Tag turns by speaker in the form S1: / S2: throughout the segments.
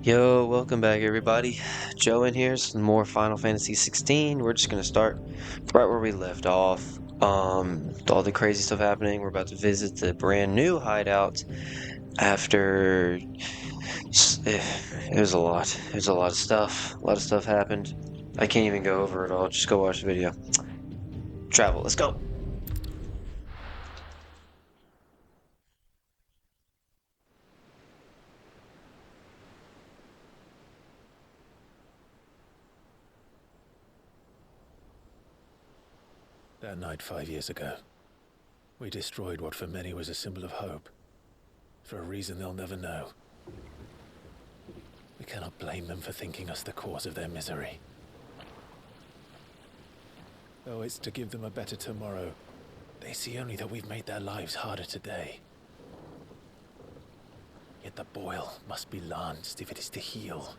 S1: Yo, welcome back everybody. Joe in here, some more Final Fantasy 16. We're just gonna start right where we left off. With all the crazy stuff happening, we're about to visit the brand new hideout after eh, it was a lot. It was a lot of stuff. A lot of stuff happened. I can't even go over it all. Just go watch the video. Travel, let's go.
S2: That night 5 years ago, we destroyed what for many was a symbol of hope. For a reason they'll never know. We cannot blame them for thinking us the cause of their misery. Though it's to give them a better tomorrow, they see only that we've made their lives harder today. Yet the boil must be lanced if it is to heal.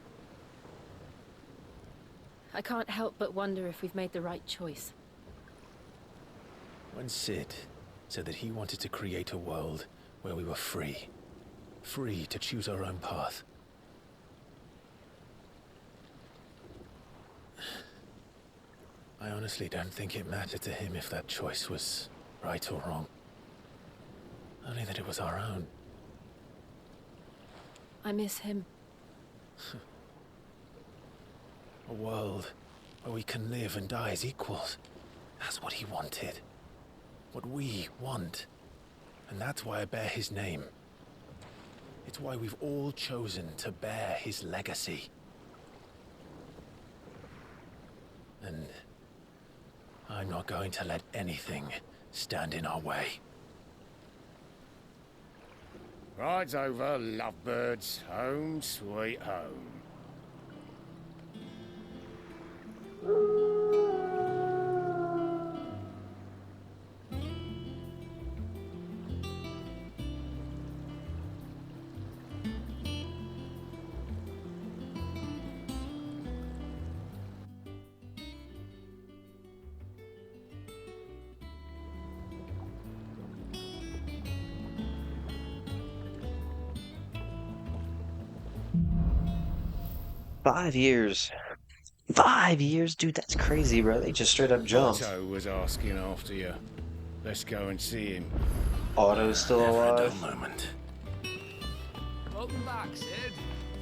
S3: I can't help but wonder if we've made the right choice.
S2: When Cid said that he wanted to create a world where we were free. Free to choose our own path. I honestly don't think it mattered to him if that choice was right or wrong. Only that it was our own.
S3: I miss him.
S2: A world where we can live and die as equals. That's what he wanted. What we want. And that's why I bear his name. It's why we've all chosen to bear his legacy. And I'm not going to let anything stand in our way.
S4: Rides over, lovebirds, home sweet home.
S1: Five years. 5 years, dude, that's crazy, bro. They just straight up jumped.
S4: Otto was asking after you. Let's go and see him.
S1: Otto's still
S2: Never a dull
S1: alive.
S2: moment.
S5: Welcome back, Sid.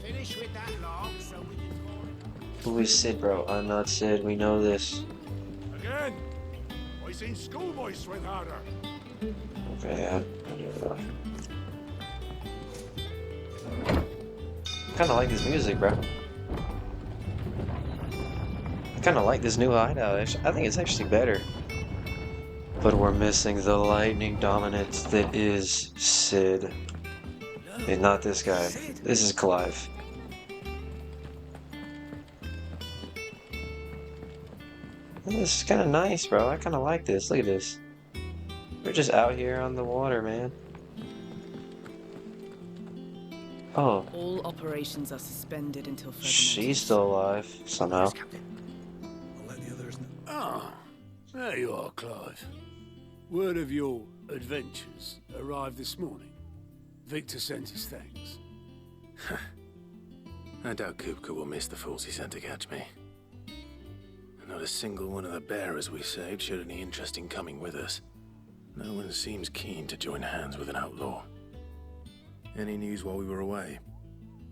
S5: Finish with that log so we can call it.
S1: Who is Cid, bro? I'm not Cid. We know this.
S6: Again? I seen schoolboys swing harder.
S1: Okay, kind of like this music, bro. I kind of like this new hideout. I think it's actually better. But we're missing the lightning dominance that is Cid. And not this guy. This is Clive. This is kind of nice, bro. I kind of like this. Look at this. We're just out here on the water, man. Oh,
S7: All operations are suspended until further
S1: she's
S7: notice.
S1: still alive somehow.
S5: Yes, Captain. I'll let the others know.
S6: Ah, there you are, Clive. Word of your adventures arrived this morning. Victor sent his thanks.
S2: I doubt Kupka will miss the fools he sent to catch me. Not a single one of the bearers we saved showed any interest in coming with us. No one seems keen to join hands with an outlaw. Any news while we were away?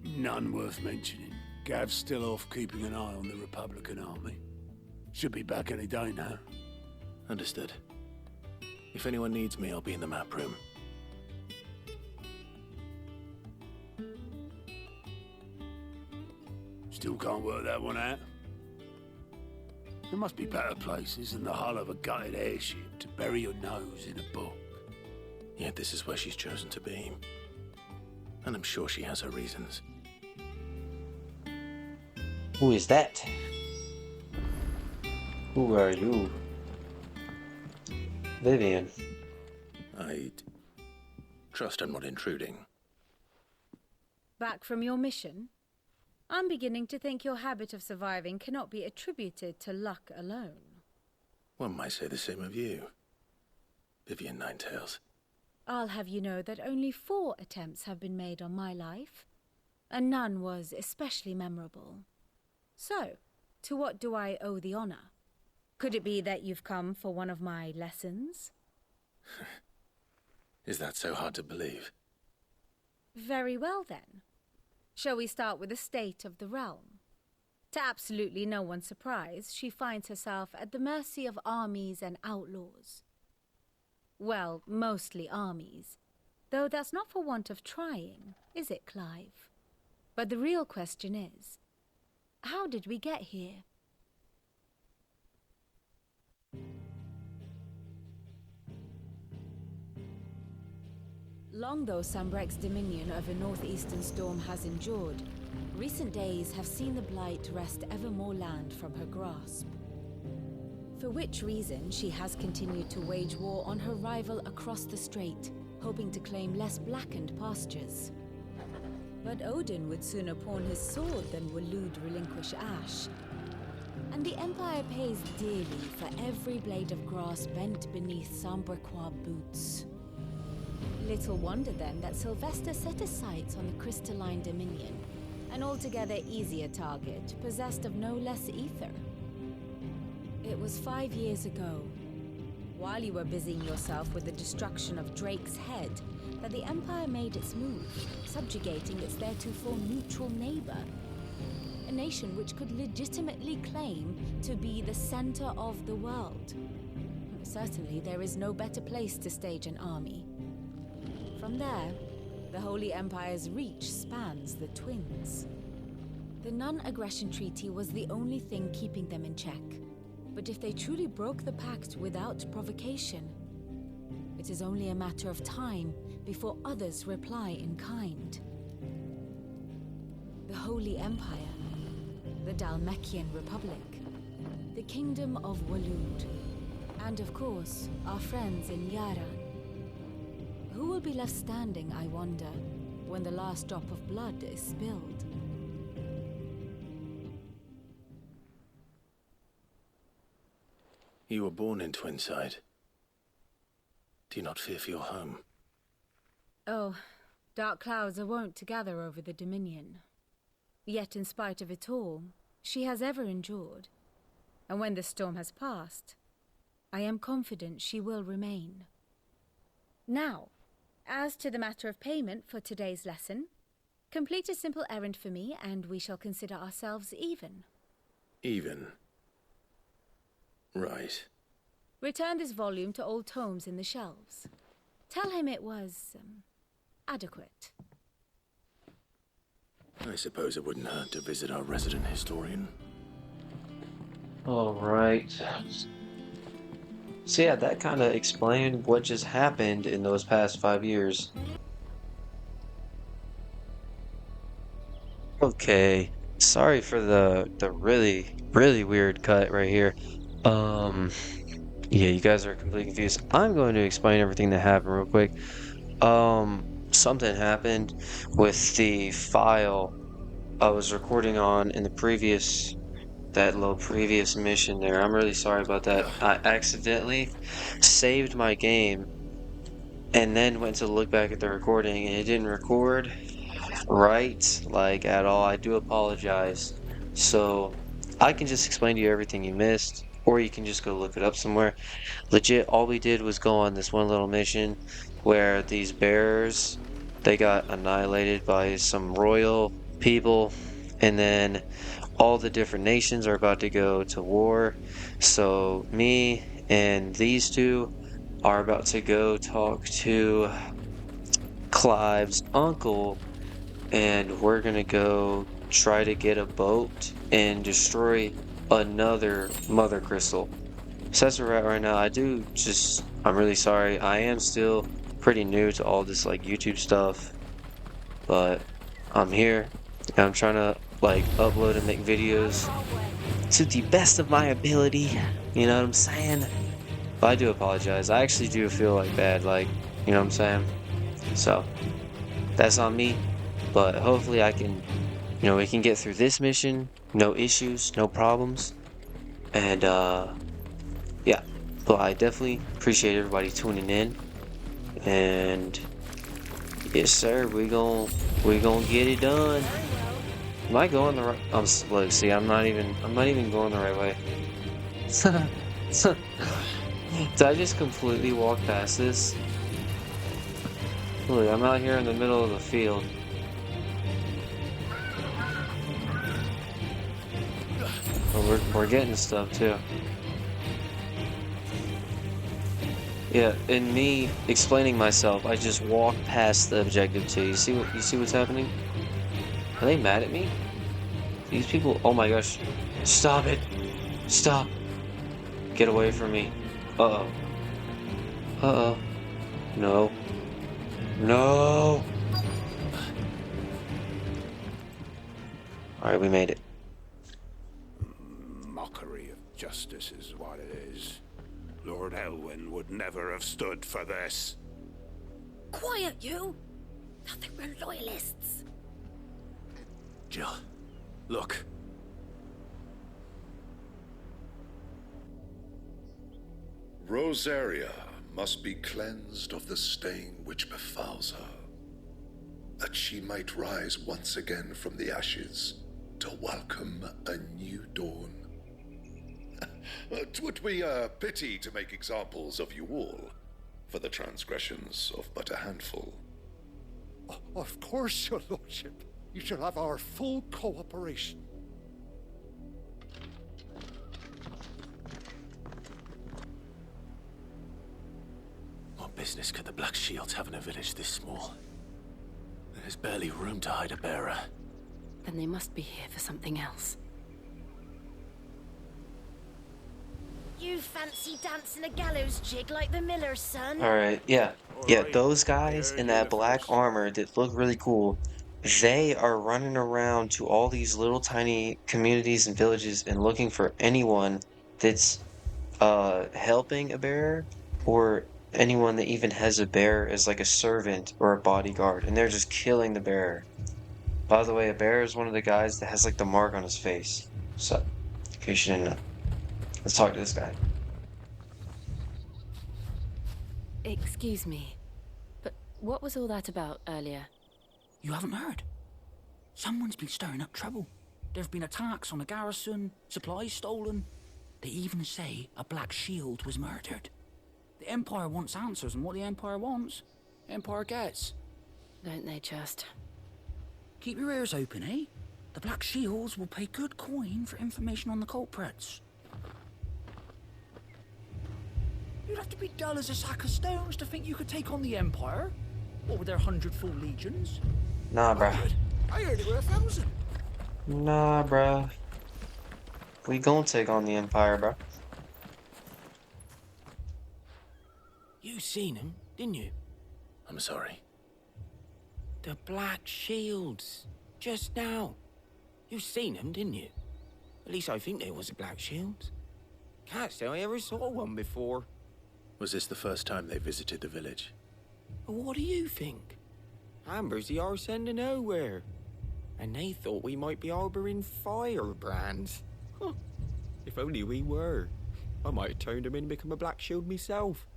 S6: None worth mentioning. Gav's still off keeping an eye on the Republican army. Should be back any day now.
S2: Understood. If anyone needs me, I'll be in the map room.
S6: Still can't work that one out. There must be better places than the hull of a gutted airship to bury your nose in a book.
S2: Yet this is where she's chosen to be. And I'm sure she has her reasons.
S1: Who is that? Who are you? Vivian.
S2: I'd trust I'm not intruding.
S8: Back from your mission? I'm beginning to think your habit of surviving cannot be attributed to luck alone.
S2: One might say the same of you, Vivian Ninetails.
S8: I'll have you know that only 4 attempts have been made on my life. and none was especially memorable. So, to what do I owe the honor? Could it be that you've come for one of my lessons?
S2: Is that so hard to believe?
S8: Very well, then. Shall we start with the state of the realm? To absolutely no one's surprise, she finds herself at the mercy of armies and outlaws. Well, mostly armies. Though that's not for want of trying, is it, Clive? But the real question is, how did we get here? Long though Sambrek's dominion over northeastern Storm has endured, recent days have seen the Blight wrest ever more land from her grasp. For which reason she has continued to wage war on her rival across the strait, hoping to claim less blackened pastures. But Odin would sooner pawn his sword than Waloed relinquish Ash. And the Empire pays dearly for every blade of grass bent beneath Sambrequois boots. Little wonder then that Sylvester set his sights on the Crystalline Dominion, an altogether easier target, possessed of no less ether. It was 5 years ago, while you were busying yourself with the destruction of Drake's Head, that the Empire made its move, subjugating its theretofore neutral neighbor. A nation which could legitimately claim to be the center of the world. Certainly, there is no better place to stage an army. From there, the Holy Empire's reach spans the Twins. The non-aggression treaty was the only thing keeping them in check. But if they truly broke the pact without provocation, it is only a matter of time before others reply in kind. The Holy Empire, the Dhalmekian Republic, the Kingdom of Waloed, and of course, our friends in Yaran. Who will be left standing, I wonder, when the last drop of blood is spilled?
S2: You were born in Twinside. Do you not fear for your home?
S8: Oh, dark clouds are wont to gather over the Dominion. Yet in spite of it all, she has ever endured. And when the storm has passed, I am confident she will remain. Now, as to the matter of payment for today's lesson, complete a simple errand for me and we shall consider ourselves even.
S2: Even? Right.
S8: Return this volume to old tomes in the shelves. Tell him it was, adequate.
S2: I suppose it wouldn't hurt to visit our resident historian.
S1: All right. So yeah, that kind of explained what just happened in those past 5 years. Okay, sorry for the really weird cut right here. Yeah, you guys are completely confused. I'm going to explain everything that happened real quick. Something happened with the file I was recording on in the previous mission there. I'm really sorry about that. I accidentally saved my game and then went to look back at the recording and it didn't record right, like, at all. I do apologize. So I can just explain to you everything you missed, or you can just go look it up somewhere. Legit, all we did was go on this one little mission where these bears, they got annihilated by some royal people, and then all the different nations are about to go to war. So me and these two are about to go talk to Clive's uncle, and we're gonna go try to get a boat and destroy another mother crystal. So that's where we're at right now. I'm really sorry. I am still pretty new to all this like YouTube stuff, but I'm here and I'm trying to like upload and make videos to the best of my ability, you know what I'm saying? But I do apologize. I actually do feel like bad, like, you know what I'm saying? So that's on me, but hopefully I can, you know, we can get through this mission, no issues, no problems. And yeah, but I definitely appreciate everybody tuning in, and Yes, sir. We gonna get it done. Am I going the right? Look, see, I'm not even going the right way. Did I just completely walk past this? Look, I'm out here in the middle of the field. Oh, we're getting stuff too. Yeah, and me explaining myself, I just walked past the objective too. You see what's happening? Are they mad at me? These people, oh my gosh. Stop it. Stop. Get away from me. Uh-oh. Uh-oh. No. No. Alright, we made it.
S6: Mockery of justice is what it is. Lord Elwyn would never have stood for this.
S8: Quiet, you! Nothing, we're loyalists.
S2: Jill, look.
S9: Rosaria must be cleansed of the stain which befouls her, that she might rise once again from the ashes to welcome a new dawn. 'Twould be a pity to make examples of you all, for the transgressions of but a handful.
S10: Of course, your lordship. You shall have our full cooperation.
S2: What business could the Black Shields have in a village this small? There's barely room to hide a bearer.
S3: Then they must be here for something else.
S8: You fancy dancing a gallows jig like the miller's son?
S1: Alright, yeah. Yeah, those guys in that black armor that look really cool, they are running around to all these little tiny communities and villages and looking for anyone that's helping a bearer or anyone that even has a bearer as like a servant or a bodyguard, and they're just killing the bearer. By the way, a bearer is one of the guys that has like the mark on his face. So, in case you didn't know. Let's talk to this guy.
S3: Excuse me, but what was all that about earlier?
S11: You haven't heard? Someone's been stirring up trouble. There have been attacks on the garrison, supplies stolen. They even say a Black Shield was murdered. The Empire wants answers, and what the Empire wants, the Empire gets.
S3: Don't they just?
S11: Keep your ears open, eh? The Black Shields will pay good coin for information on the culprits. You'd have to be dull as a sack of stones to think you could take on the Empire. What with their 100-full legions?
S1: Nah, bruh.
S11: I heard it were 1,000.
S1: Nah, bruh. We gon' take on the Empire, bruh.
S11: You seen them, didn't you?
S2: I'm sorry.
S11: The Black Shields. Just now. You seen them, didn't you? At least I think there was a Black Shield. Can't say I ever saw one before.
S2: Was this the first time they visited the village?
S11: What do you think? Amber's the arse end of nowhere. And they thought we might be harboring firebrands. Huh. If only we were. I might have turned them in and become a Black Shield myself.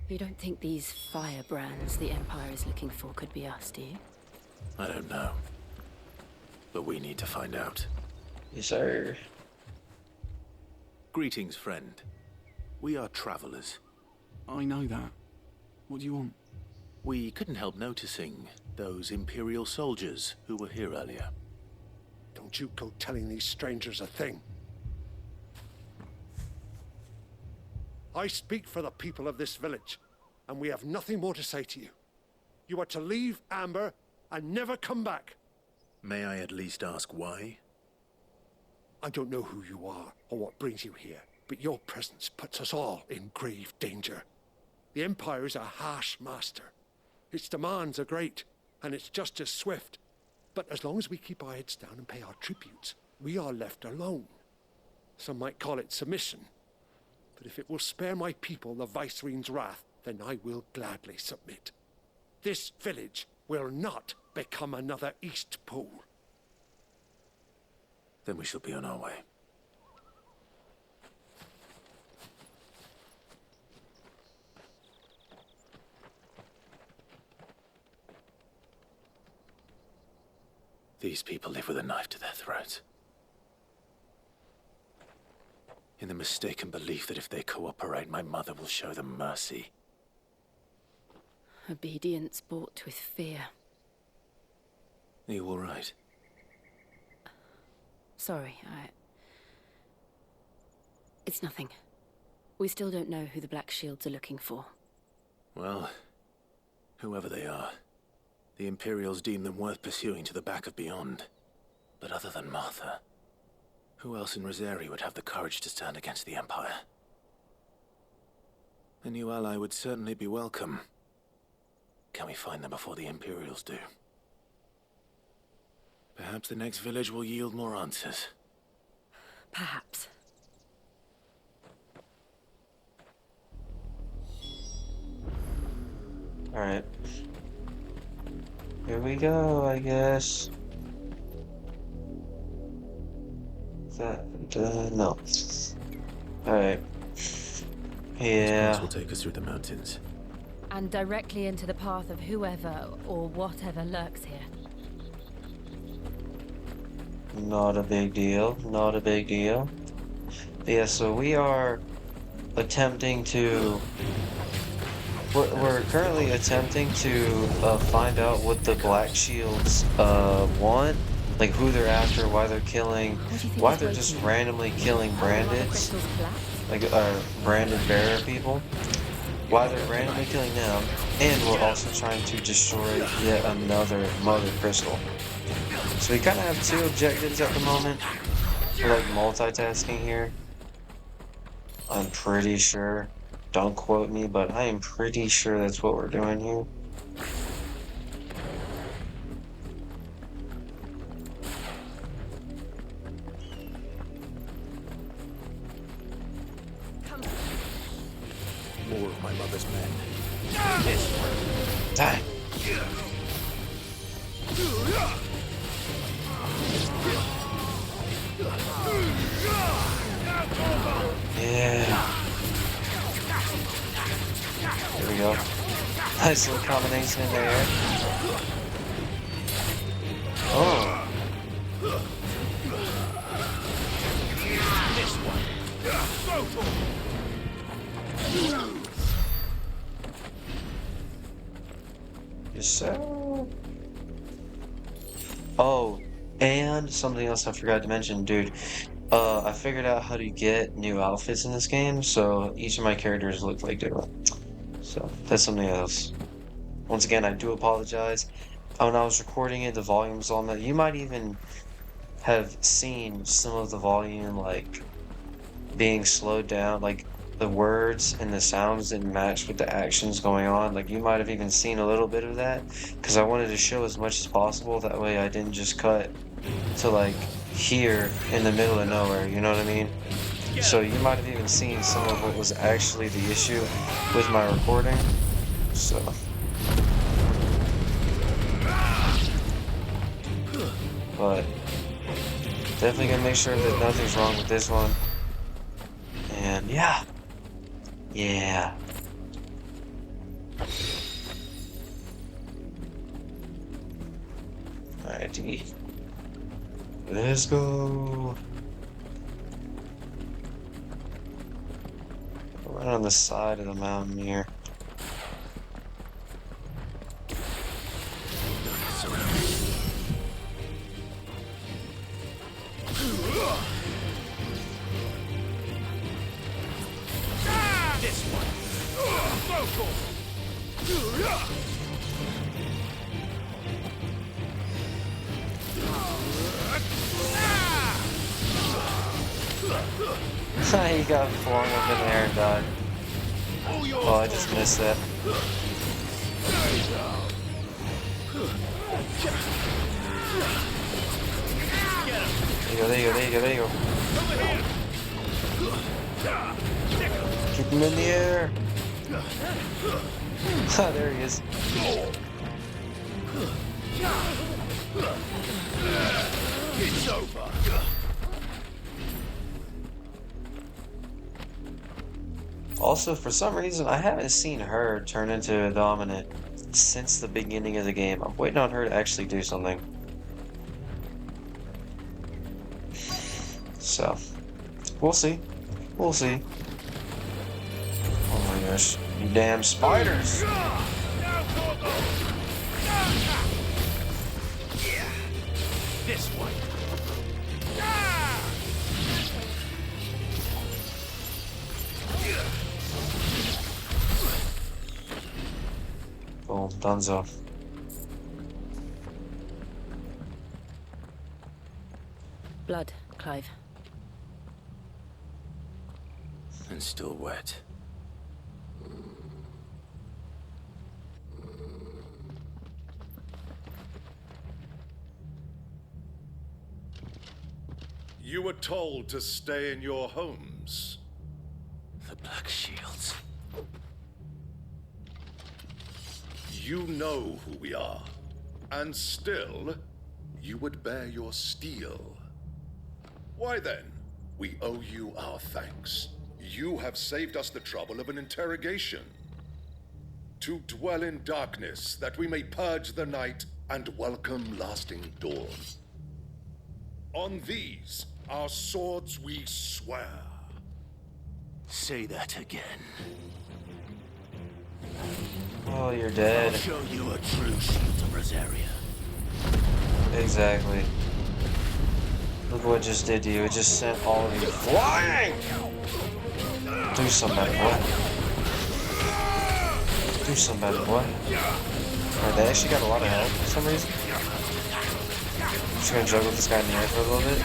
S3: You don't think these firebrands the Empire is looking for could be us, do you?
S2: I don't know. But we need to find out.
S1: Yes, sir.
S2: Greetings, friend. We are travelers.
S12: I know that. What do you want?
S2: We couldn't help noticing those Imperial soldiers who were here earlier.
S10: Don't you go telling these strangers a thing. I speak for the people of this village, and we have nothing more to say to you. You are to leave Amber and never come back.
S2: May I at least ask why?
S10: I don't know who you are or what brings you here, but your presence puts us all in grave danger. The Empire is a harsh master. Its demands are great, and its justice swift. But as long as we keep our heads down and pay our tributes, we are left alone. Some might call it submission. But if it will spare my people the Viceroy's wrath, then I will gladly submit. This village will not become another Eastpool.
S2: Then we shall be on our way. These people live with a knife to their throats. In the mistaken belief that if they cooperate, my mother will show them mercy.
S3: Obedience bought with fear.
S2: Are you all right?
S3: Sorry, It's nothing. We still don't know who the Black Shields are looking for.
S2: Well, whoever they are, the Imperials deem them worth pursuing to the back of beyond. But other than Martha, who else in Rosari would have the courage to stand against the Empire? A new ally would certainly be welcome. Can we find them before the Imperials do? Perhaps the next village will yield more answers.
S3: Perhaps.
S1: Alright. Here we go, I guess. Is that, no. Alright. Yeah.
S2: This will take us through the mountains.
S3: And directly into the path of whoever or whatever lurks here.
S1: Not a big deal. Not a big deal. But yeah, so we are attempting to... We're currently attempting to find out what the Black Shields want. Like who they're after, why they're killing, why they're just randomly killing brandeds. Like, branded bearer people. Why they're randomly killing them. And we're also trying to destroy yet another Mother Crystal. So we kind of have two objectives at the moment. We're like multitasking here. I'm pretty sure. Don't quote me, but I am pretty sure that's what we're doing here.
S2: More of my mother's men.
S1: Die. Yeah. There we go. Nice little combination in there. Oh. Yes, sir. Oh, and something else I forgot to mention, dude. I figured out how to get new outfits in this game, so each of my characters look like different. So that's something else. Once again, I do apologize. When I was recording it, the volume's on that. You might even have seen some of the volume like being slowed down, like the words and the sounds didn't match with the actions going on. Like you might have even seen a little bit of that, because I wanted to show as much as possible. That way I didn't just cut to like here in the middle of nowhere, you know what I mean? So you might have even seen some of what was actually the issue with my recording. So but definitely gonna make sure that nothing's wrong with this one. And yeah. Yeah. Alrighty. Let's go. Right on the side of the mountain here.
S5: This one. Vocal.
S1: He got flung up in the air and died. Oh, I just missed that. There you go. Keep him in the air. Ah, there he is.
S5: It's over.
S1: Also, for some reason, I haven't seen her turn into a dominant since the beginning of the game. I'm waiting on her to actually do something. So, we'll see. We'll see. Oh my gosh. You damn spiders!
S5: This way.
S1: Boom, Dunzo.
S3: Blood, Clive.
S2: And still wet.
S9: You were told to stay in your homes.
S2: The Black Shields.
S9: You know who we are. And still, you would bear your steel. Why then? We owe you our thanks. You have saved us the trouble of an interrogation. To dwell in darkness, that we may purge the night and welcome lasting dawn. On these, our swords we swear.
S2: Say that again.
S1: Oh, you're dead.
S2: I'll show you a true shield of Rosaria.
S1: Exactly. Look what it just did to you. It just sent all of you flying! Do something about it, boy. Do something about it, boy. Alright, they actually got a lot of health for some reason. I'm just gonna juggle this guy in the air for a little bit.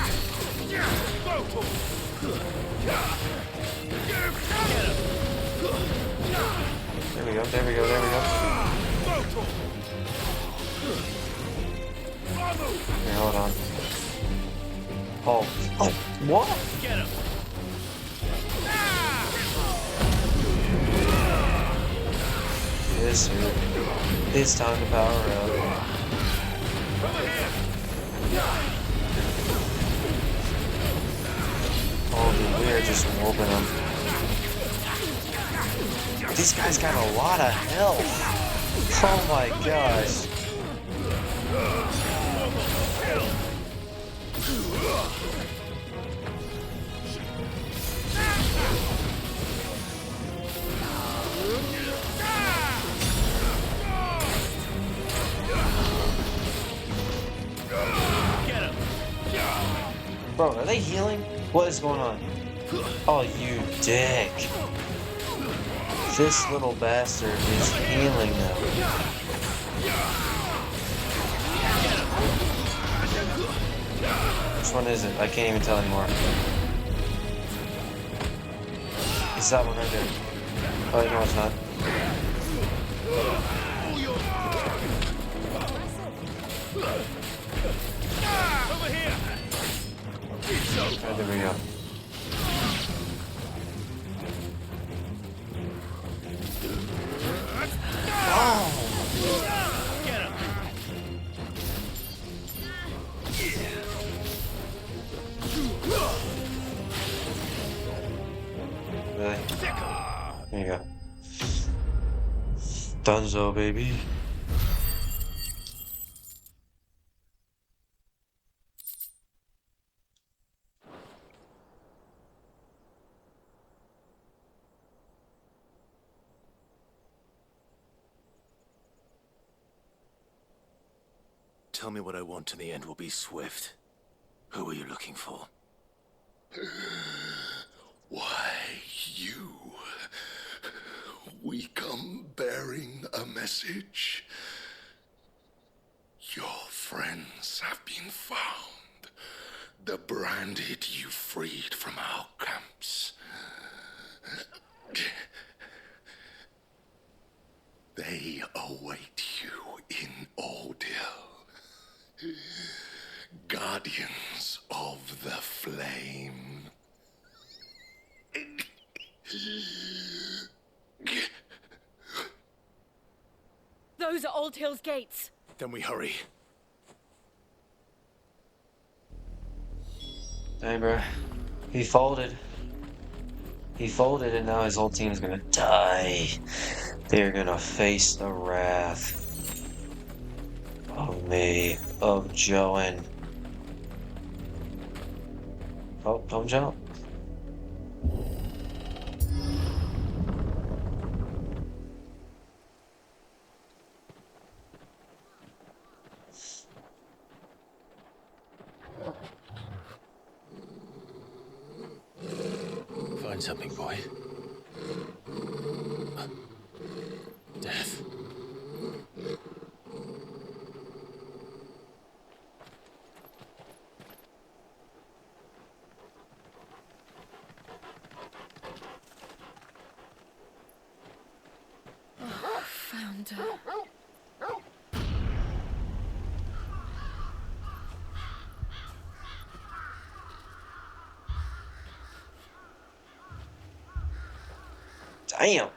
S1: There we go, there we go, there we go. Here, hold on. Oh, what?
S5: Get him.
S1: Yes, sir. It's time to power up. Oh, dude, we are just whooping them. These guys got a lot of health. Oh my gosh. Bro, are they healing? What is going on? Oh, you dick. This little bastard is healing them. Which one is it? I can't even tell anymore. It's that one right there. Oh, no, it's not.
S5: Over here.
S1: Oh, there we go. Oh!
S5: Get him.
S1: Really? There you go. Dunzo, baby.
S2: Tell me what I want and the end will be swift. Who are you looking for?
S9: Why, you. We come bearing a message. Your friends have been found. The branded you freed from our camps. They await you in Ordeal. Guardians of the Flame.
S3: Those are Old Hill's gates.
S2: Then we hurry.
S1: Dang, bro. He folded. He folded, and now his whole team's gonna die. They're gonna face the wrath of me, of Joan. Oh, don't jump.
S2: Find something, boy. Death.
S3: Found her.
S1: Damn.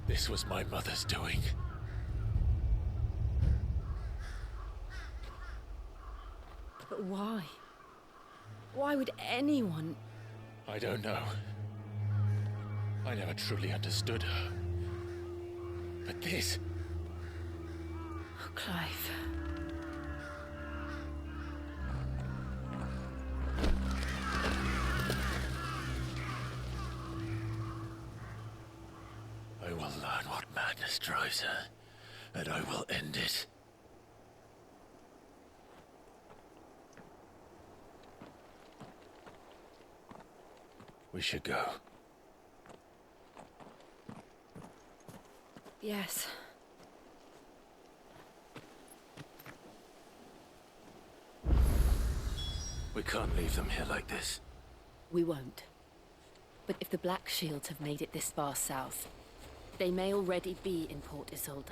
S2: This was my mother's doing.
S3: But why? Why would anyone...
S2: I don't know. I never truly understood her. But this...
S3: Oh, Clive.
S2: I will learn what madness drives her, and I will end it. We should go.
S3: Yes.
S2: We can't leave them here like this.
S3: We won't. But if the Black Shields have made it this far south, they may already be in Port Isolde.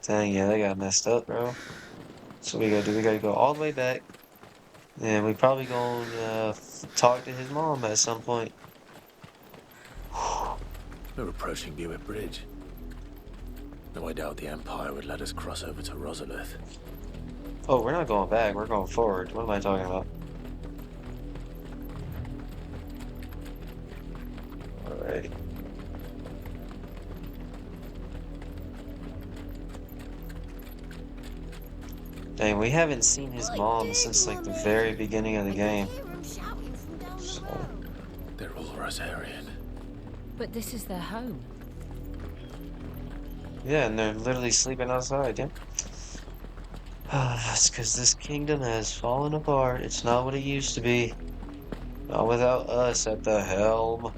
S1: Dang, yeah, they got messed up, bro. So we gotta do, we gotta go all the way back. And we probably gonna talk to his mom at some point.
S2: We're approaching Buick Bridge. Though I doubt the Empire would let us cross over to Rosalith.
S1: Oh, we're not going back, we're going forward. What am I talking about? Alright. Dang, we haven't seen his mom since like the very beginning of the game. So.
S2: They're all Rosarian.
S3: But this is their home.
S1: Yeah, and they're literally sleeping outside, yeah. That's because this kingdom has fallen apart. It's not what it used to be. Not without us at the helm.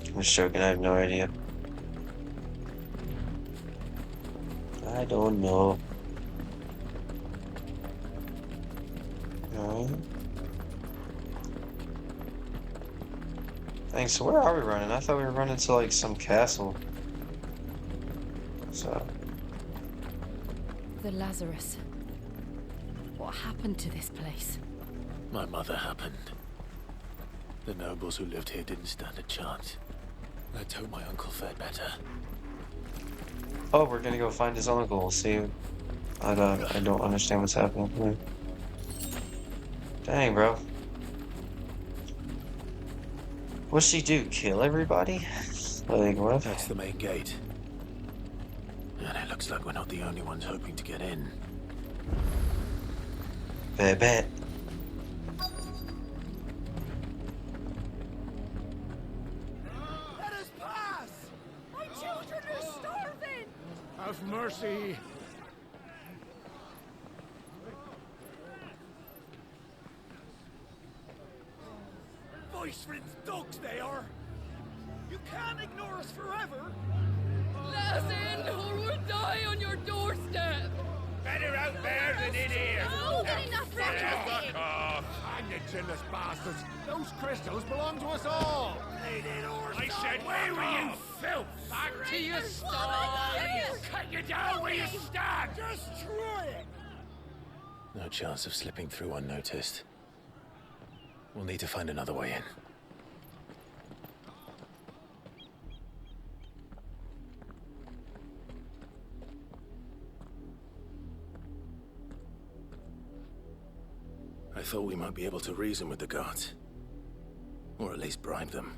S1: I'm just joking, I have no idea. I don't know. Alright. Thanks, so where are we running? I thought we were running to like some castle. So.
S3: The Lazarus. What happened to this place?
S2: My mother happened. The nobles who lived here didn't stand a chance. Let's hope my uncle fared better.
S1: Oh, we're gonna go find his uncle. See, I don't understand what's happening here. Dang, bro. What's she do? Kill everybody? Like what?
S2: That's the main gate. And it looks like we're not the only ones hoping to get in.
S1: Bet.
S5: Let us pass! My children are starving!
S4: Have mercy!
S5: Voice-riddled dogs they are! You can't ignore us forever!
S13: Let us in, or we'll die on your doorstep!
S5: Better out there than in here!
S13: Oh, good enough,
S5: Fuck off! I'm the jealous bastards! Those crystals belong to us all! I said, where were you, filth? Back to your stall! Cut you down where you stand! Destroy it!
S2: No chance of slipping through unnoticed. We'll need to find another way in. thought we might be able to reason with the guards. Or at least bribe them.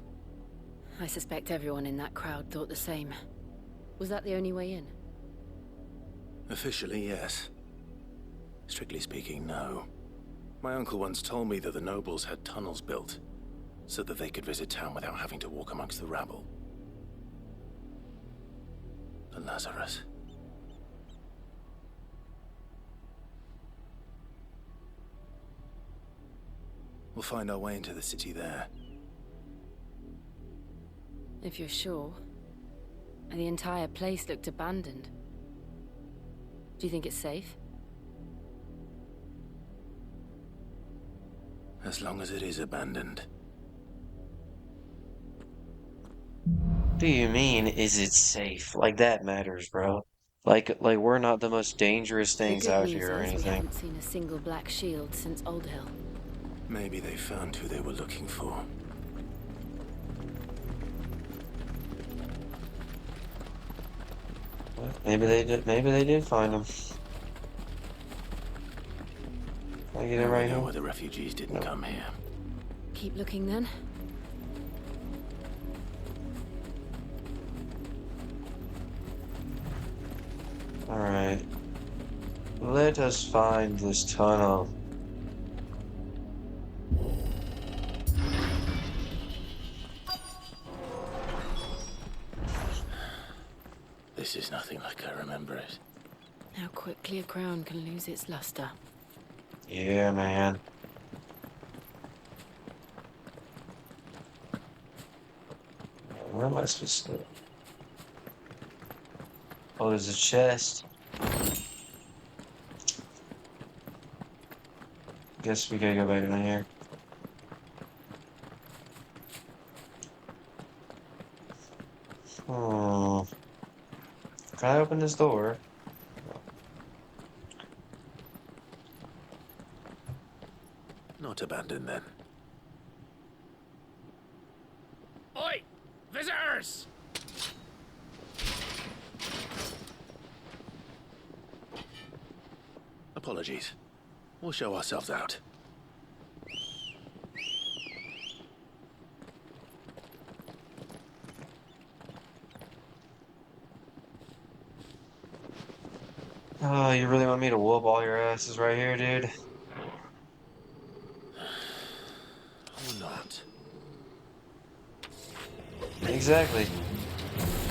S3: I suspect everyone in that crowd thought the same. Was that the only way in?
S2: Officially, yes. Strictly speaking, no. My uncle once told me that the nobles had tunnels built, so that they could visit town without having to walk amongst the rabble. The Lazarus. We'll find our way into the city there.
S3: If you're sure. The entire place looked abandoned. Do you think it's safe?
S2: As long as it is abandoned.
S1: Do you mean, is it safe? Like, that matters, bro. Like we're not the most dangerous
S3: The
S1: things
S3: good
S1: out
S3: news
S1: here or
S3: is we
S1: anything.
S3: haven't seen a single black shield since Old Hill.
S2: Maybe they found who they were looking for.
S1: Well, maybe they did. Maybe they did find them. Can I get it right
S2: now
S1: here?
S2: where the refugees didn't come here.
S3: Keep looking then.
S1: Alright. Let us find this tunnel.
S2: This is nothing like I remember it.
S3: How quickly a crown can lose its luster.
S1: Yeah, man. Where am I supposed to? Oh, there's a chest. Guess we gotta go back in here. Hmm. Can I open this door?
S2: Not abandoned then.
S5: Oi! Visitors!
S2: Apologies. We'll show ourselves out.
S1: Oh, you really want me to whoop all your asses right here, dude?
S2: Or not.
S1: Exactly.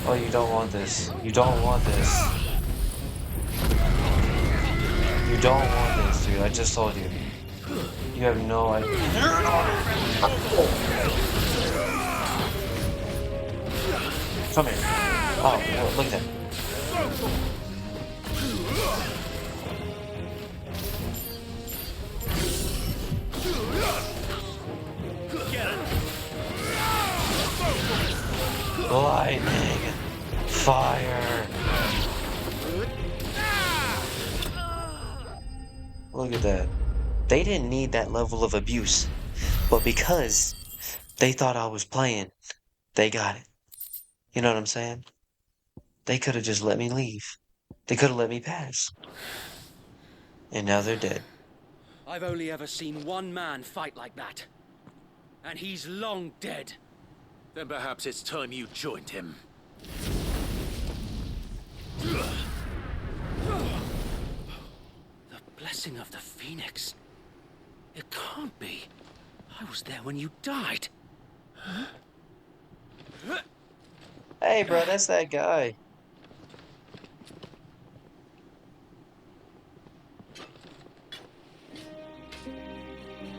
S1: Oh, you don't want this. You don't want this. You don't want this, dude. I just told you. You have no idea. Come here. Oh, look at that. Lightning. Fire. Look at that. They didn't need that level of abuse. But because they thought I was playing, they got it. You know what I'm saying? They could have just let me leave. They could have let me pass. And now they're dead.
S11: I've only ever seen one man fight like that. And he's long dead.
S2: Then perhaps it's time you joined him.
S11: The blessing of the Phoenix. It can't be. I was there when you died.
S1: Hey, bro, that's that guy.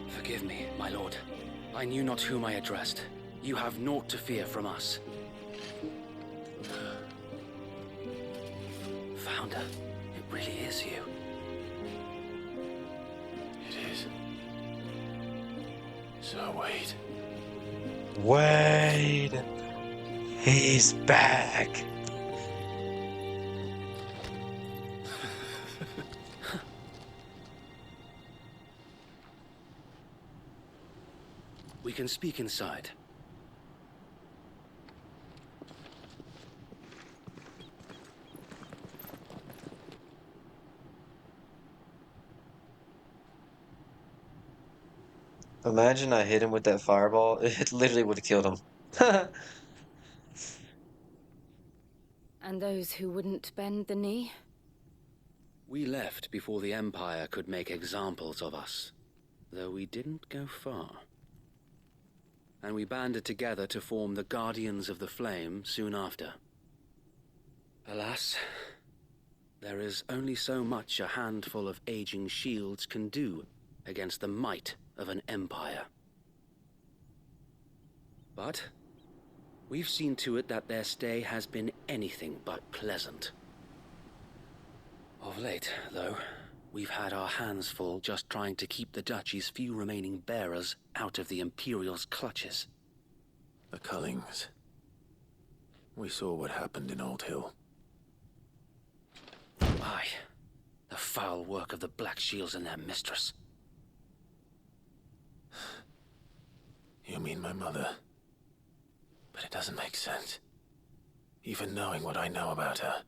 S11: Forgive me, my lord. I knew not whom I addressed. You have naught to fear from us. Founder, it really is you.
S2: It is. So wait.
S1: Wade. He's back.
S11: We can speak inside.
S1: Imagine I hit him with that fireball. It literally would have killed him.
S3: And those who wouldn't bend the knee?
S14: We left before the Empire could make examples of us, though we didn't go far. And we banded together to form the Guardians of the Flame soon after. Alas, there is only so much a handful of aging shields can do against the might of an empire. But we've seen to it that their stay has been anything but pleasant. Of late, though, we've had our hands full just trying to keep the Duchy's few remaining bearers out of the Imperial's clutches.
S2: The Cullings. We saw what happened in Old Hill.
S14: Aye, the foul work of the Black Shields and their mistress.
S2: You mean my mother? But it doesn't make sense. Even knowing what I know about her.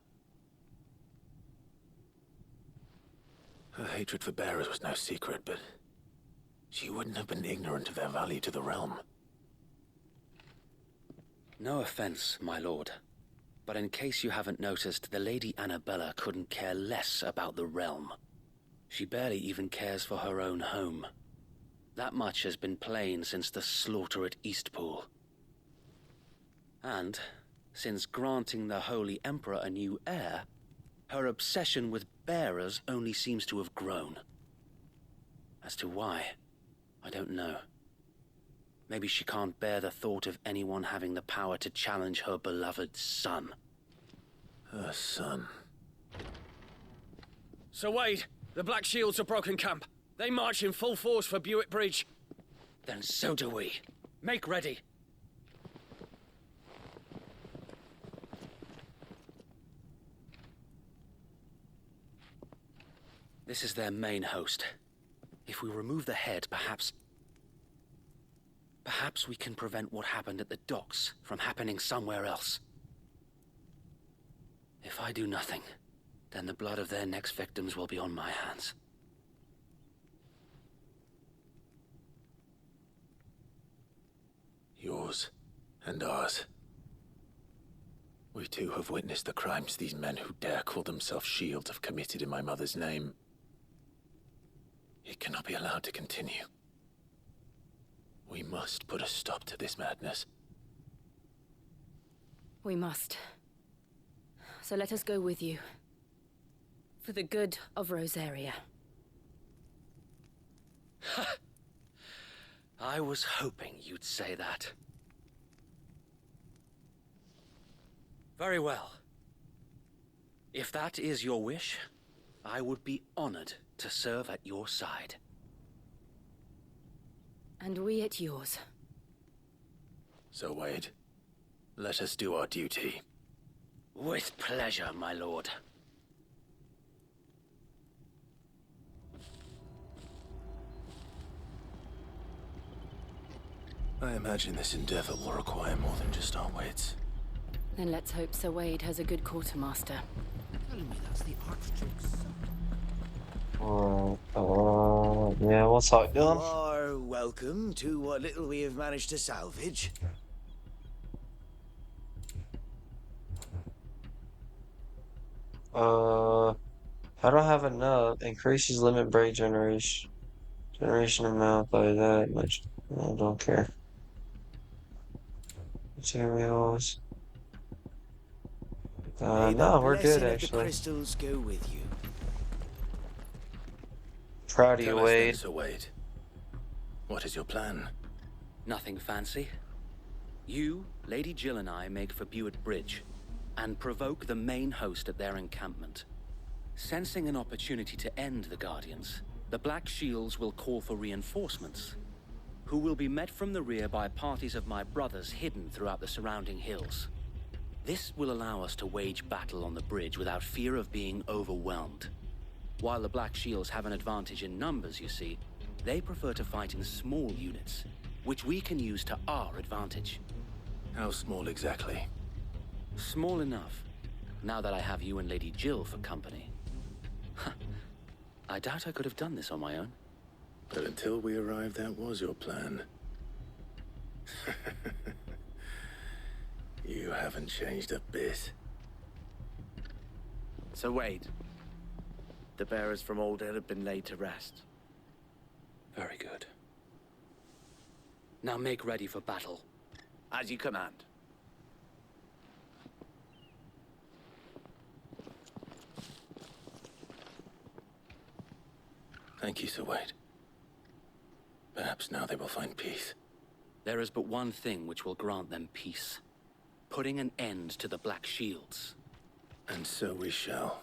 S2: Her hatred for bearers was no secret, but she wouldn't have been ignorant of their value to the realm.
S14: No offense, my lord, but in case you haven't noticed, the Lady Annabella couldn't care less about the realm. She barely even cares for her own home. That much has been plain since the slaughter at Eastpool. And, since granting the Holy Emperor a new heir, her obsession with bearers only seems to have grown. As to why, I don't know. Maybe she can't bear the thought of anyone having the power to challenge her beloved son.
S2: Her son.
S15: Sir Wade, the Black Shields have broken camp. They march in full force for Buick Bridge.
S14: Then so do we. Make ready. This is their main host. If we remove the head, perhaps we can prevent what happened at the docks from happening somewhere else. If I do nothing, then the blood of their next victims will be on my hands.
S2: Yours and ours. We too have witnessed the crimes these men who dare call themselves Shields have committed in my mother's name. It cannot be allowed to continue. We must put a stop to this madness.
S3: We must. So let us go with you. For the good of Rosaria.
S14: I was hoping you'd say that. Very well. If that is your wish, I would be honored to serve at your side.
S3: And we at yours.
S2: So, Wade, let us do our duty.
S14: With pleasure, my lord.
S2: I imagine this endeavor will require more than just our wits.
S3: Then let's hope Sir Wade has a good quartermaster.
S11: Tell me that's the Archduke's son.
S1: Yeah, what's up,
S16: You
S1: Dylan?
S16: are welcome to what little we have managed to salvage.
S1: I don't have enough. Increases limit break generation. Generation amount by that much. I don't care. Materials.
S16: May the
S1: No, we're good
S16: blessing of the
S1: actually.
S16: crystals go with you.
S1: Proud of you,
S2: Tell us then,
S1: Wade.
S2: Sir Wade. What is your plan?
S14: Nothing fancy. You, Lady Jill and I make for Buick Bridge, and provoke the main host at their encampment. Sensing an opportunity to end the Guardians, the Black Shields will call for reinforcements, who will be met from the rear by parties of my brothers hidden throughout the surrounding hills. This will allow us to wage battle on the bridge without fear of being overwhelmed. While the Black Shields have an advantage in numbers, you see, they prefer to fight in small units, which we can use to our advantage.
S2: How small exactly?
S14: Small enough, now that I have you and Lady Jill for company. I doubt I could have done this on my own.
S2: But until we arrived, that was your plan. You haven't changed a bit.
S16: So wait. The bearers from Aldale have been laid to rest.
S14: Very good. Now make ready for battle.
S16: As you command.
S2: Thank you, Sir Wade. Perhaps now they will find peace.
S14: There is but one thing which will grant them peace. Putting an end to the Black Shields.
S2: And so we shall.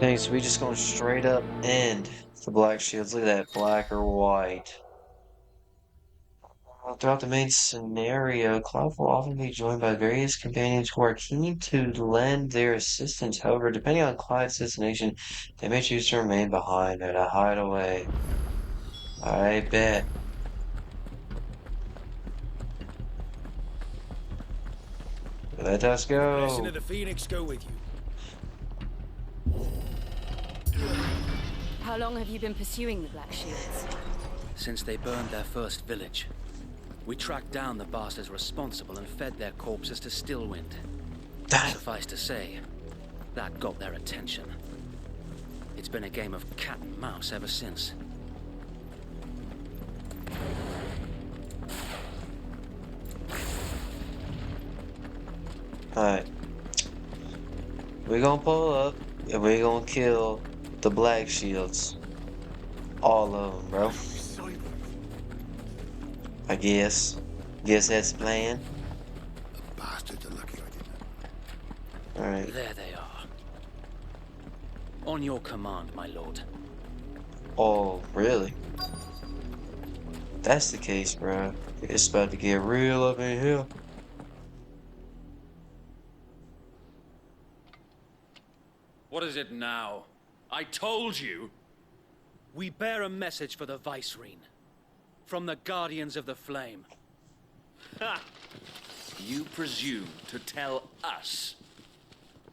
S1: Dang, so we just going straight up end the Black Shields. Look at that, black or white. Throughout the main scenario, Clive will often be joined by various companions who are keen to lend their assistance. However, depending on Clive's destination, they may choose to remain behind at a hideaway. I bet. Let us go.
S5: Blessing of the Phoenix go with you.
S3: How long have you been pursuing the Black Shields?
S14: Since they burned their first village. We tracked down the bastards responsible and fed their corpses to Stillwind. Suffice to say, that got their attention. It's been a game of cat and mouse ever since.
S1: Alright. We're gonna pull up and we're gonna kill the Black Shields. All of them, bro. I guess. Guess that's the plan.
S10: The bastards are lucky I didn't.
S1: Alright.
S14: There they are. On your command, my lord.
S1: Oh, really? That's the case, bro. It's about to get real up in here.
S15: What is it now? I told you!
S14: We bear a message for the Vicereine. From the Guardians of the Flame.
S5: Ha! You presume to tell us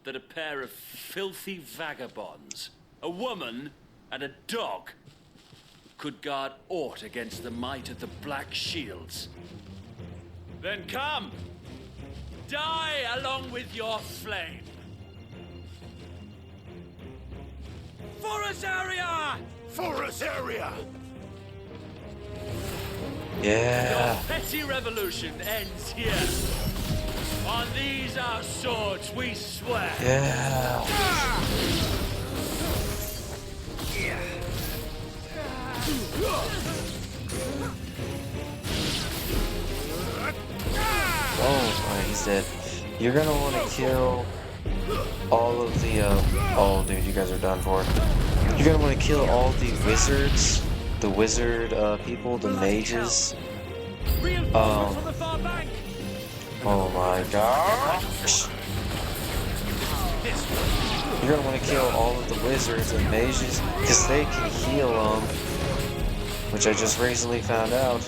S5: that a pair of filthy vagabonds, a woman and a dog, could guard aught against the might of the Black Shields? Then come! Die along with your flame! For Azaria! For Azaria!
S1: Yeah.
S5: Your petty revolution ends here. On these our swords we swear.
S1: Yeah. Oh, alright, he's dead. You're gonna want to kill all of the, oh dude, you guys are done for. You're gonna want to kill all the wizards, the wizard, people, the mages. Oh my gosh. You're gonna want to kill all of the wizards and mages, because they can heal them, which I just recently found out.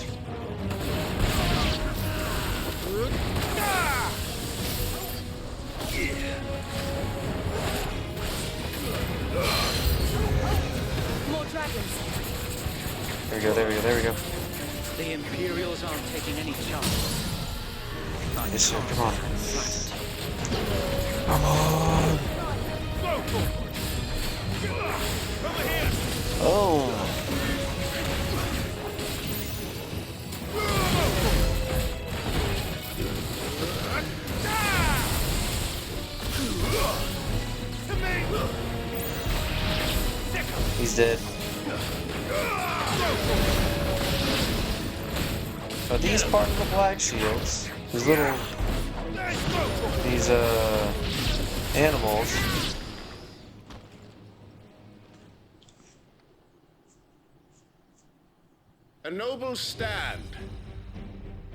S3: More dragons.
S1: There we go, there we go, there we go.
S14: The Imperials aren't taking any chances.
S1: Yes, sir, come on. Come on! Oh! He's dead. Are these part of the Black Shields? These little... These, animals.
S9: A noble stand,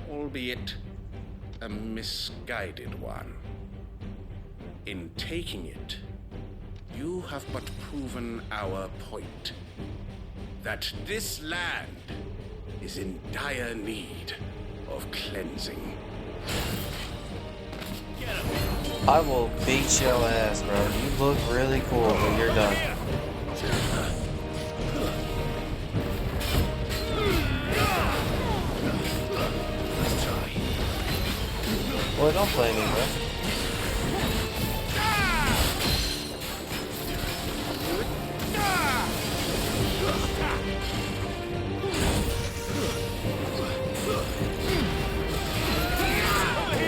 S9: albeit a misguided one. In taking it, you have but proven our point. That this land is in dire need of cleansing.
S1: I will beat your ass, bro. You look really cool, but you're done. Boy, don't play me, bro.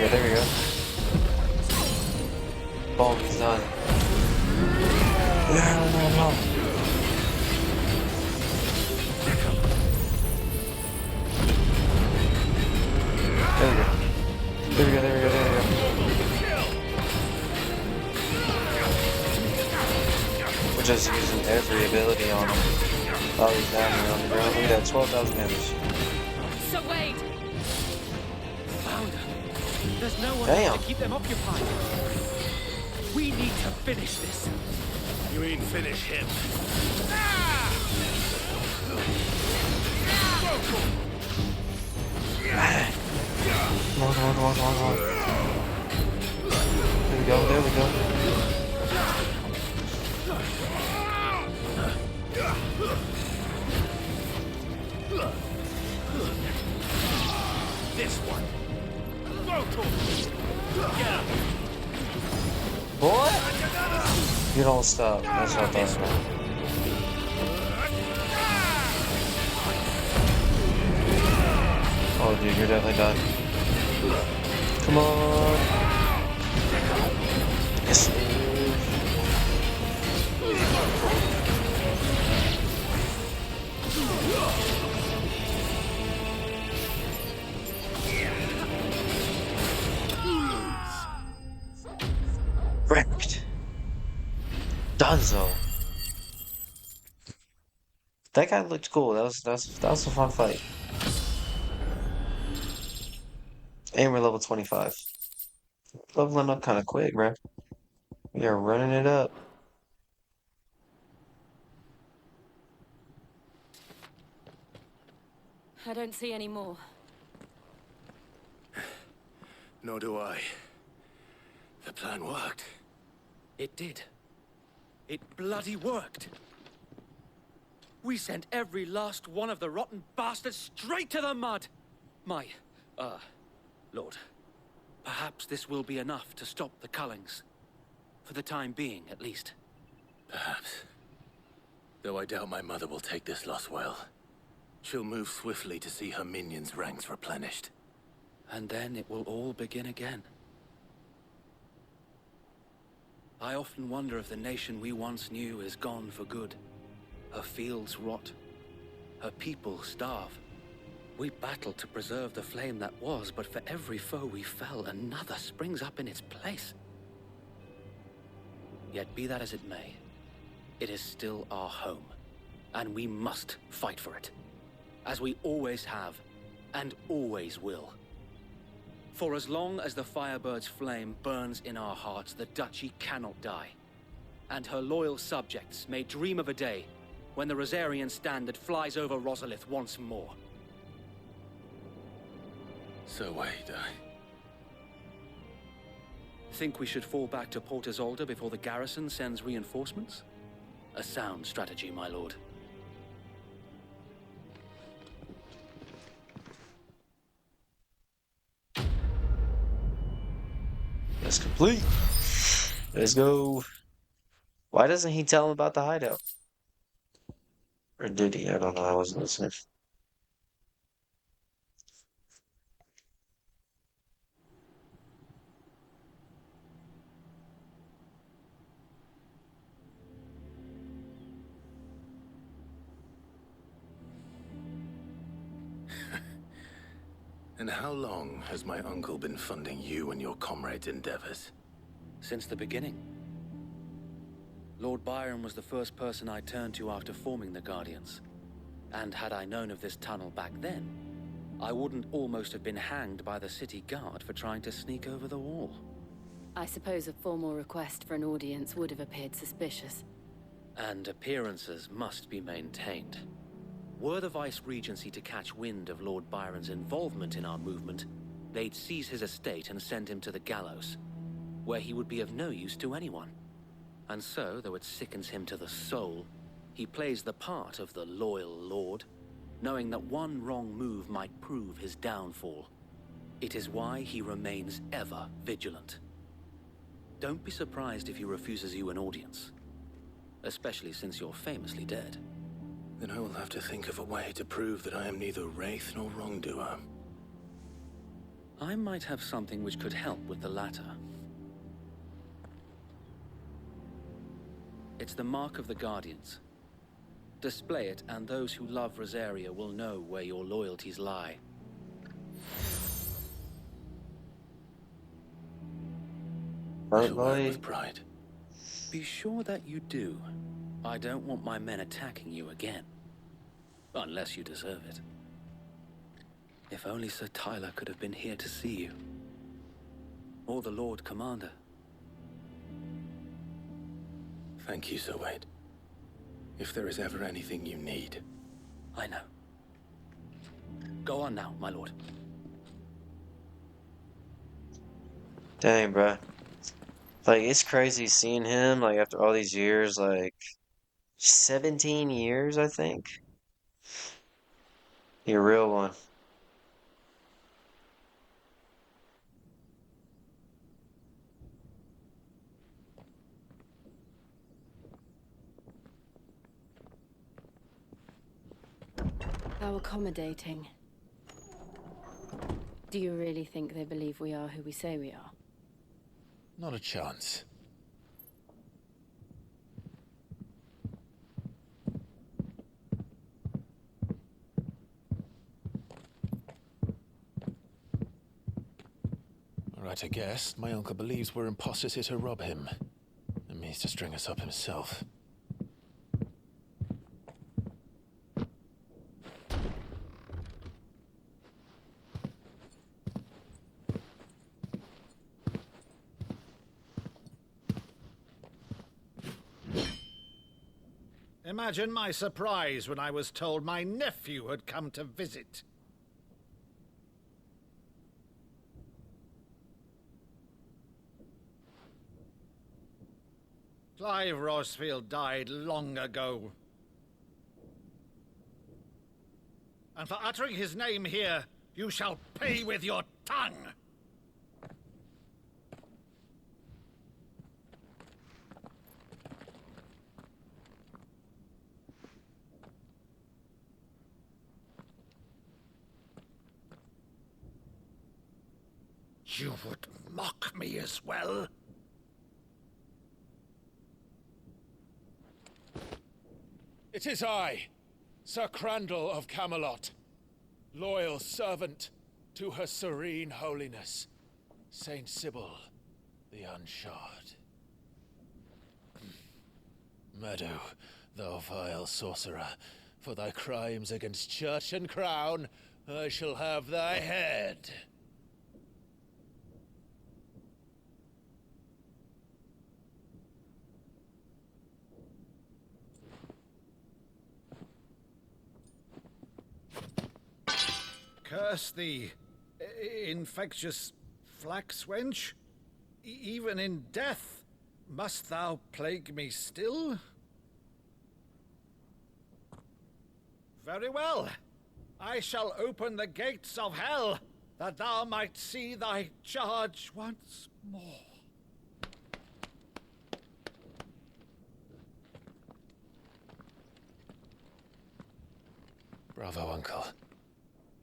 S1: There we go. Boom, he's done. No. There we go. We're just using every ability on him. Oh, he's down here on the ground. Look at that, 12,000 damage.
S13: Sir Wade!
S14: Found her. There's no one
S1: Damn.
S14: to keep them occupied. We need to finish this.
S5: You mean finish him?
S1: Come on. There we go.
S5: This one.
S1: Boy! You don't stop. That's what I thought. Oh, dude, you're definitely done. Come on. Yes. Wrecked. Dunzo. That guy looked cool. That was a fun fight. And we're level 25. Leveling up kind of quick, bro. We are running it up.
S3: I don't see any more.
S5: Nor do I. The plan worked.
S14: It did. It bloody worked. We sent every last one of the rotten bastards straight to the mud. Lord, perhaps this will be enough to stop the Cullings. For the time being, at least.
S5: Perhaps. Though I doubt my mother will take this loss well. She'll move swiftly to see her minions' ranks replenished.
S14: And then it will all begin again. I often wonder if the nation we once knew is gone for good. Her fields rot. Her people starve. We battled to preserve the flame that was, but for every foe we fell, another springs up in its place. Yet be that as it may, it is still our home, and we must fight for it, as we always have, and always will. For as long as the Firebird's flame burns in our hearts, the Duchy cannot die, and her loyal subjects may dream of a day when the Rosarian standard flies over Rosalith once more.
S5: So wait,
S14: Think we should fall back to Port Isolde before the garrison sends reinforcements? A sound strategy, my lord.
S1: That's complete. Let's go. Why doesn't he tell him about the hideout? Or did he? I don't know. I wasn't listening.
S5: And how long has my uncle been funding you and your comrades' endeavors?
S14: Since the beginning. Lord Byron was the first person I turned to after forming the Guardians. And had I known of this tunnel back then, I wouldn't almost have been hanged by the city guard for trying to sneak over the wall.
S3: I suppose a formal request for an audience would have appeared suspicious.
S14: And appearances must be maintained. Were the Vice-Regency to catch wind of Lord Byron's involvement in our movement, they'd seize his estate and send him to the gallows, where he would be of no use to anyone. And so, though it sickens him to the soul, he plays the part of the loyal lord, knowing that one wrong move might prove his downfall. It is why he remains ever vigilant. Don't be surprised if he refuses you an audience, especially since you're famously dead.
S2: Then I will have to think of a way to prove that I am neither wraith nor wrongdoer.
S14: I might have something which could help with the latter. It's the mark of the Guardians. Display it, and those who love Rosaria will know where your loyalties lie.
S2: With pride.
S14: Be sure that you do. I don't want my men attacking you again. Unless you deserve it. If only Sir Tyler could have been here to see you. Or the Lord Commander.
S2: Thank you, Sir Wade. If there is ever anything you need.
S14: I know. Go on now, my lord.
S1: Dang, bruh. Like, it's crazy seeing him, like, after all these years, like, 17 years, I think. You're a real one.
S3: How accommodating. Do you really think they believe we are who we say we are?
S2: Not a chance. Right, I guess. My uncle believes we're imposters here to rob him. And means to string us up himself.
S5: Imagine my surprise when I was told my nephew had come to visit. Clive Rosfield died long ago. And for uttering his name here, you shall pay with your tongue! You would mock me as well?
S12: It is I, Sir Crandall of Camelot, loyal servant to Her Serene Holiness, Saint Sybil the Unshod. Meadow, thou vile sorcerer, for thy crimes against church and crown, I shall have thy head.
S5: Curse thee, infectious flax wench. Even in death, must thou plague me still? Very well. I shall open the gates of hell, that thou might see thy charge once more.
S2: Bravo, Uncle.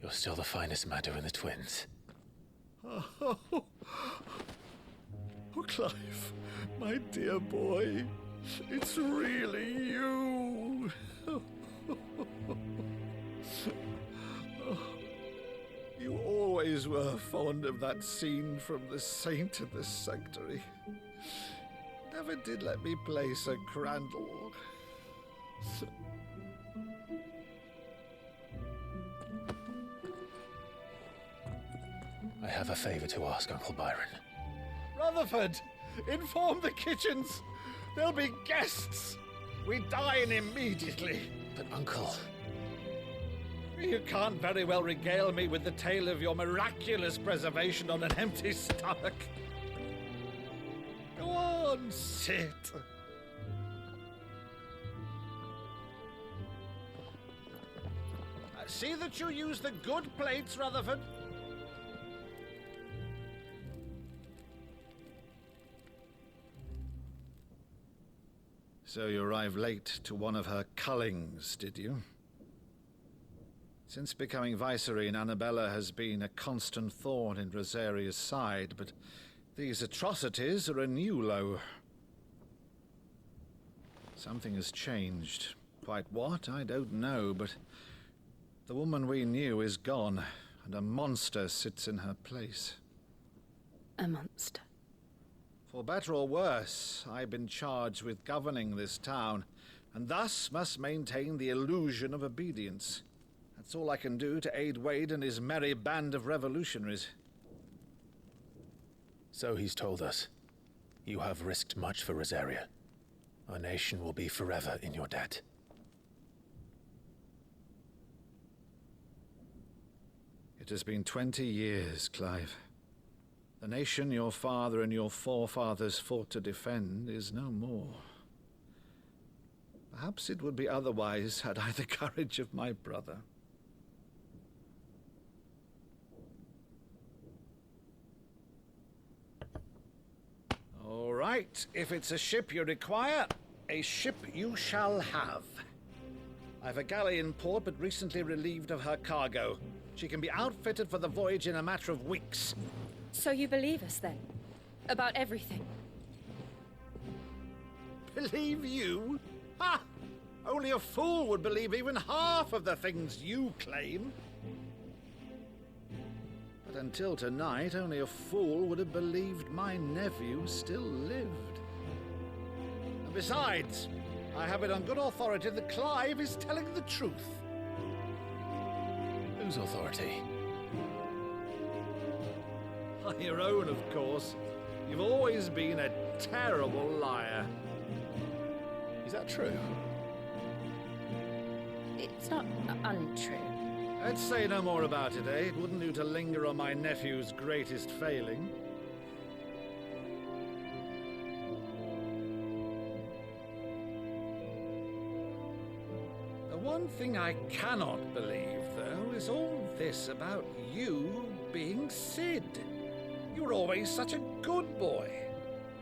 S2: You're still the finest Meadow in the twins.
S5: Oh, Clive, my dear boy, it's really you. You always were fond of that scene from The Saint in the Sanctuary. Never did let me play Sir Crandall.
S2: I have a favor to ask, Uncle Byron.
S5: Rutherford, inform the kitchens. There'll be guests. We dine immediately.
S2: But, Uncle...
S5: You can't very well regale me with the tale of your miraculous preservation on an empty stomach. Go on, sit. See that you use the good plates, Rutherford.
S12: So you arrived late to one of her cullings, did you? Since becoming Vicereine, Annabella has been a constant thorn in Rosaria's side, but these atrocities are a new low. Something has changed. Quite what, I don't know, but the woman we knew is gone, and a monster sits in her place.
S3: A monster.
S12: For better or worse, I've been charged with governing this town, and thus must maintain the illusion of obedience. That's all I can do to aid Wade and his merry band of revolutionaries.
S2: So he's told us. You have risked much for Rosaria. Our nation will be forever in your debt.
S12: It has been 20 years, Clive. The nation your father and your forefathers fought to defend is no more. Perhaps it would be otherwise had I the courage of my brother. All right, if it's a ship you require, a ship you shall have. I've a galley in port, but recently relieved of her cargo. She can be outfitted for the voyage in a matter of weeks.
S3: So you believe us, then? About everything?
S12: Believe you? Ha! Only a fool would believe even half of the things you claim. But until tonight, only a fool would have believed my nephew still lived. And besides, I have it on good authority that Clive is telling the truth.
S2: Whose authority?
S12: Your own, of course. You've always been a terrible liar.
S2: Is that true?
S3: It's not untrue.
S12: Let's say no more about it, eh? It wouldn't do to linger on my nephew's greatest failing. The one thing I cannot believe, though, is all this about you being Cid. You were always such a good boy,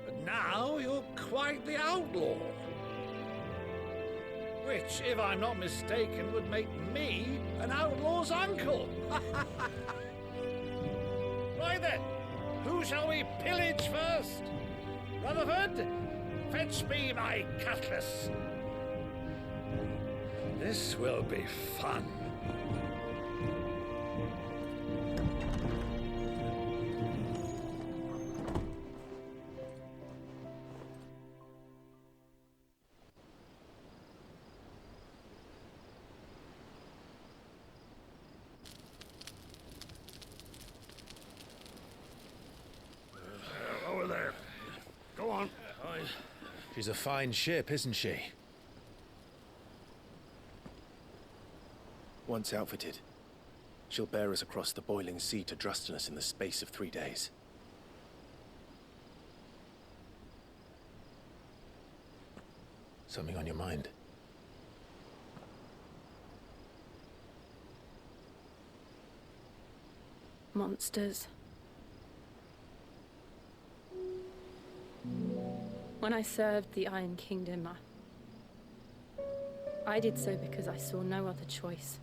S12: but now you're quite the outlaw. Which, if I'm not mistaken, would make me an outlaw's uncle. Right then, who shall we pillage first? Rutherford, fetch me my cutlass. This will be fun.
S5: Over there. Go on.
S2: She's a fine ship, isn't she? Once outfitted, she'll bear us across the boiling sea to Drustinus in the space of 3 days. Something on your mind?
S3: Monsters. When I served the Iron Kingdom, I did so because I saw no other choice.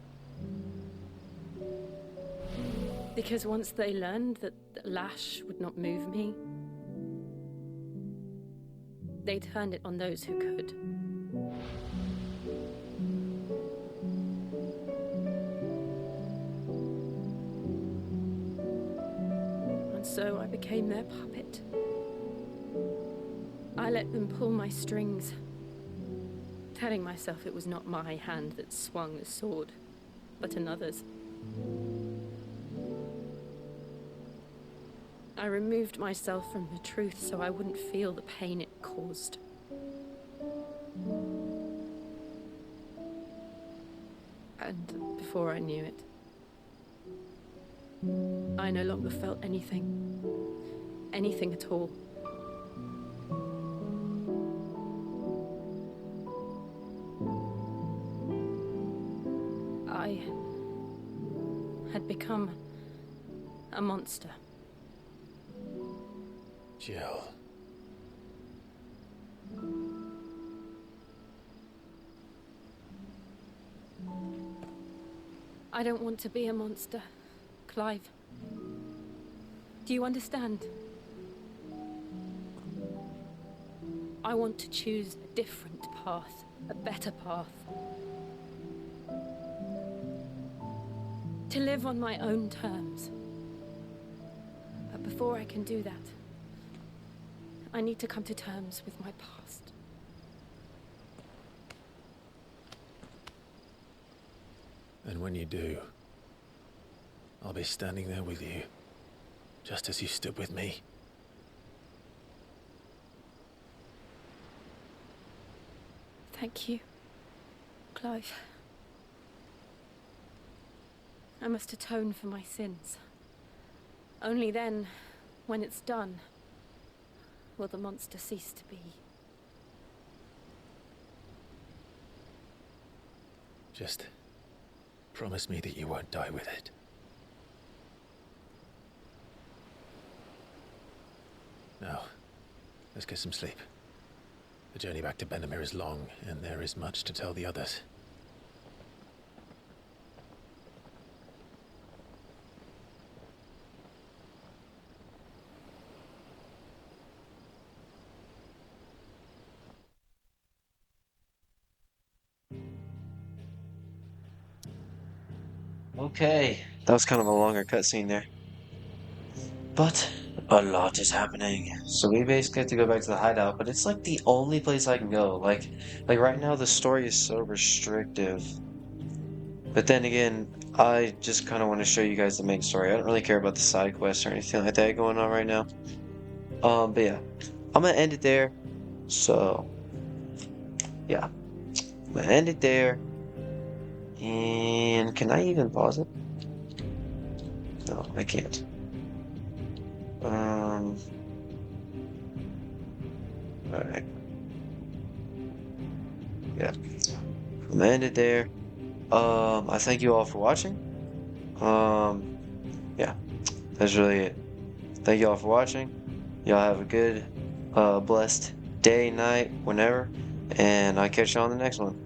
S3: Because once they learned that the lash would not move me, they turned it on those who could. And so I became their puppet. I let them pull my strings, telling myself it was not my hand that swung the sword, but another's. I removed myself from the truth so I wouldn't feel the pain it caused. And before I knew it, I no longer felt anything. Anything at all. I had become a monster.
S2: Jill.
S3: I don't want to be a monster, Clive. Do you understand? I want to choose a different path, a better path. To live on my own terms. But before I can do that, I need to come to terms with my past.
S2: And when you do, I'll be standing there with you, just as you stood with me.
S3: Thank you, Clive. I must atone for my sins. Only then, when it's done, will the monster cease to be.
S2: Just promise me that you won't die with it. Now, let's get some sleep. The journey back to Benamir is long, and there is much to tell the others.
S1: Okay, that was kind of a longer cutscene there. But a lot is happening. So we basically have to go back to the hideout, but it's like the only place I can go. Like right now the story is so restrictive. But then again, I just kind of want to show you guys the main story. I don't really care about the side quests or anything like that going on right now. But yeah, I'm gonna end it there. So yeah, I'm gonna end it there. And can I even pause it? No, I can't. Alright. Yeah. I'm gonna end it there. I thank you all for watching. Yeah. That's really it. Thank you all for watching. Y'all have a good, blessed day, night, whenever. And I'll catch you on the next one.